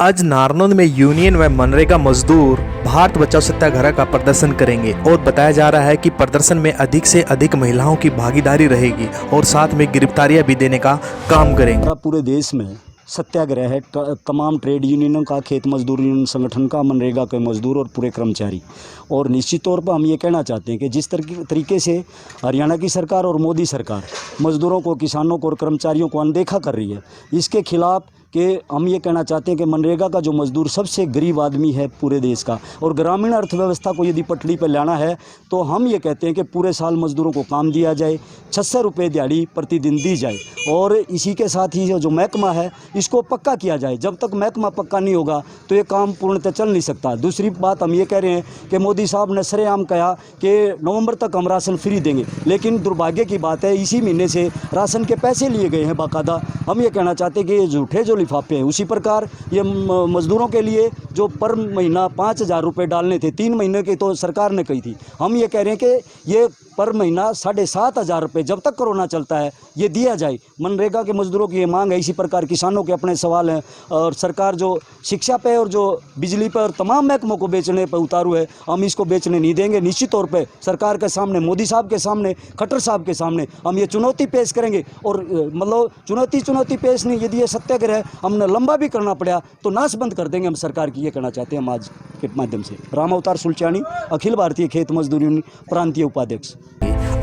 आज नारनौंद में यूनियन व मनरेगा मजदूर भारत बचाओ सत्याग्रह का प्रदर्शन करेंगे और बताया जा रहा है कि प्रदर्शन में अधिक से अधिक महिलाओं की भागीदारी रहेगी और साथ में गिरफ्तारियां भी देने का काम करेंगे। पूरे देश में सत्याग्रह है तमाम ट्रेड यूनियनों का, खेत मजदूर यूनियन संगठन का, मनरेगा के मजदूर और पूरे कर्मचारी। और निश्चित तौर पर हम ये कहना चाहते हैं कि जिस तरीके से हरियाणा की सरकार और मोदी सरकार मजदूरों को, किसानों को और कर्मचारियों को अनदेखा कर रही है, इसके खिलाफ कि हम ये कहना चाहते हैं कि मनरेगा का जो मजदूर सबसे गरीब आदमी है पूरे देश का, और ग्रामीण अर्थव्यवस्था को यदि पटरी पर लाना है तो हम ये कहते हैं कि पूरे साल मजदूरों को काम दिया जाए, 600 रुपये दिहाड़ी प्रतिदिन दी जाए। और इसी के साथ ही जो महकमा है इसको पक्का किया जाए। जब तक महकमा पक्का नहीं होगा तो ये काम पूर्णतः चल नहीं सकता। दूसरी बात हम ये कह रहे हैं कि मोदी साहब ने सरेआम कहा कि नवंबर तक हम राशन फ्री देंगे, लेकिन दुर्भाग्य की बात है इसी महीने से राशन के पैसे लिए गए हैं बाकायदा। हम ये कहना चाहते हैं कि ये झूठे जो लिफाफे हैं, उसी प्रकार ये मजदूरों के लिए जो पर महीना 5,000 रुपये डालने थे, 3 महीने की तो सरकार ने कही थी, हम ये कह रहे हैं कि ये पर महीना 7,500 रुपये जब तक कोरोना चलता है ये दिया जाए। मनरेगा के मजदूरों की ये मांग है। इसी प्रकार किसानों के अपने सवाल हैं और सरकार जो शिक्षा पे और जो बिजली पर और तमाम महकमों को बेचने पर उतारू है, हम इसको बेचने नहीं देंगे। निश्चित तौर पे सरकार के सामने, मोदी साहब के सामने, खट्टर साहब के सामने हम ये चुनौती पेश करेंगे। और मतलब चुनौती पेश नहीं, यदि ये सत्याग्रह हमने लंबा भी करना पड़ा तो नाशबंद कर देंगे हम सरकार की, ये कहना चाहते हैं हम आज के माध्यम से। राम अवतार सुलचानी, अखिल भारतीय खेत मजदूर यूनियन प्रांतीय उपाध्यक्ष।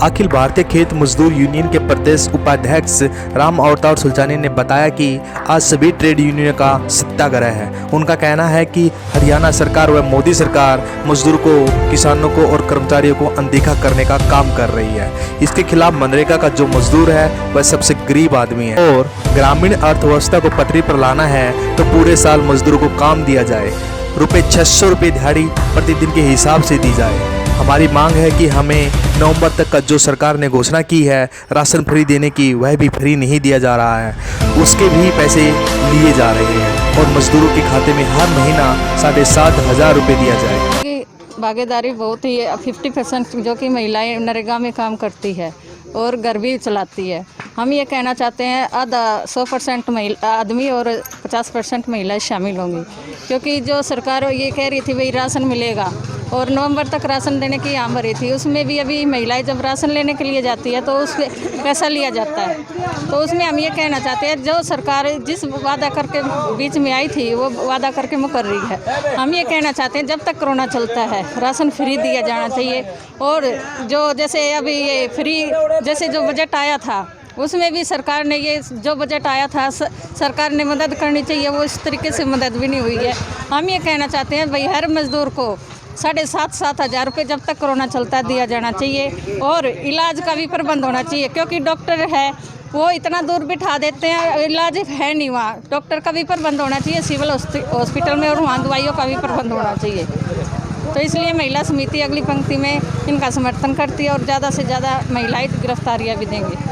अखिल भारतीय खेत मजदूर यूनियन के प्रदेश उपाध्यक्ष राम अवतार सुलचानी ने बताया कि आज सभी ट्रेड यूनियन का सत्याग्रह है। उनका कहना है कि हरियाणा सरकार व मोदी सरकार मजदूर को, किसानों को और कर्मचारियों को अनदेखा करने का काम कर रही है। इसके खिलाफ मनरेगा का जो मजदूर है वह सबसे गरीब आदमी है और ग्रामीण अर्थव्यवस्था को पटरी पर लाना है तो पूरे साल मजदूरों को काम दिया जाए, 600 रुपये दिहाड़ी प्रतिदिन के हिसाब से दी जाए। हमारी मांग है कि हमें नवंबर तक का जो सरकार ने घोषणा की है राशन फ्री देने की, वह भी फ्री नहीं दिया जा रहा है, उसके भी पैसे लिए जा रहे हैं और मजदूरों के खाते में हर महीना 7,500 रुपये दिया जाए। भागीदारी बहुत ही 50% जो कि महिलाएं नरेगा में काम करती है और घर भी चलाती है। हम ये कहना चाहते हैं आधा 100% महिला आदमी और 50% महिलाएं शामिल होंगी, क्योंकि जो सरकार ये कह रही थी वही राशन मिलेगा और नवंबर तक राशन देने की आम भरी थी, उसमें भी अभी महिलाएं जब राशन लेने के लिए जाती है तो उस पर पैसा लिया जाता है। तो उसमें हम ये कहना चाहते हैं जो सरकार जिस वादा करके बीच में आई थी वो वादा करके मुकर रही है। हम ये कहना चाहते हैं जब तक कोरोना चलता है राशन फ्री दिया जाना चाहिए। और जो जैसे अभी ये फ्री जैसे जो बजट आया था उसमें भी सरकार ने ये जो बजट आया था सरकार ने मदद करनी चाहिए, वो इस तरीके से मदद भी नहीं हुई है। हम ये कहना चाहते हैं भाई हर मजदूर को 7,500 रुपये जब तक कोरोना चलता है दिया जाना चाहिए और इलाज का भी प्रबंध होना चाहिए, क्योंकि डॉक्टर है वो इतना दूर बिठा देते हैं, इलाज है नहीं वहाँ। डॉक्टर का भी प्रबंध होना चाहिए सिविल हॉस्पिटल में और वहाँ दवाइयों का भी प्रबंध होना चाहिए। तो इसलिए महिला समिति अगली पंक्ति में इनका समर्थन करती है और ज़्यादा से ज़्यादा महिलाएं गिरफ्तारियाँ भी देंगे।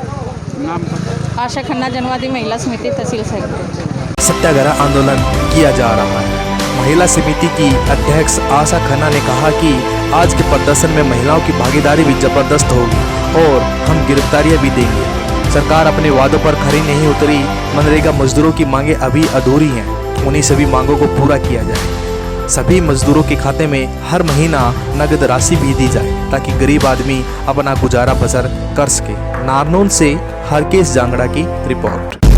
आशा खन्ना, जनवादी महिला समिति, तहसील सेक्रेटरी। सत्याग्रह आंदोलन किया जा रहा है। महिला समिति की अध्यक्ष आशा खन्ना ने कहा कि आज के प्रदर्शन में महिलाओं की भागीदारी भी जबरदस्त होगी और हम गिरफ्तारियां भी देंगे। सरकार अपने वादों पर खरी नहीं उतरी, मनरेगा मजदूरों की मांगें अभी अधूरी हैं, उन्हीं सभी मांगों को पूरा किया जाए। सभी मजदूरों के खाते में हर महीना नगद राशि भी दी जाए ताकि गरीब आदमी अपना गुजारा बसर कर सके। नारनौंद से हरकेश जांगड़ा की रिपोर्ट।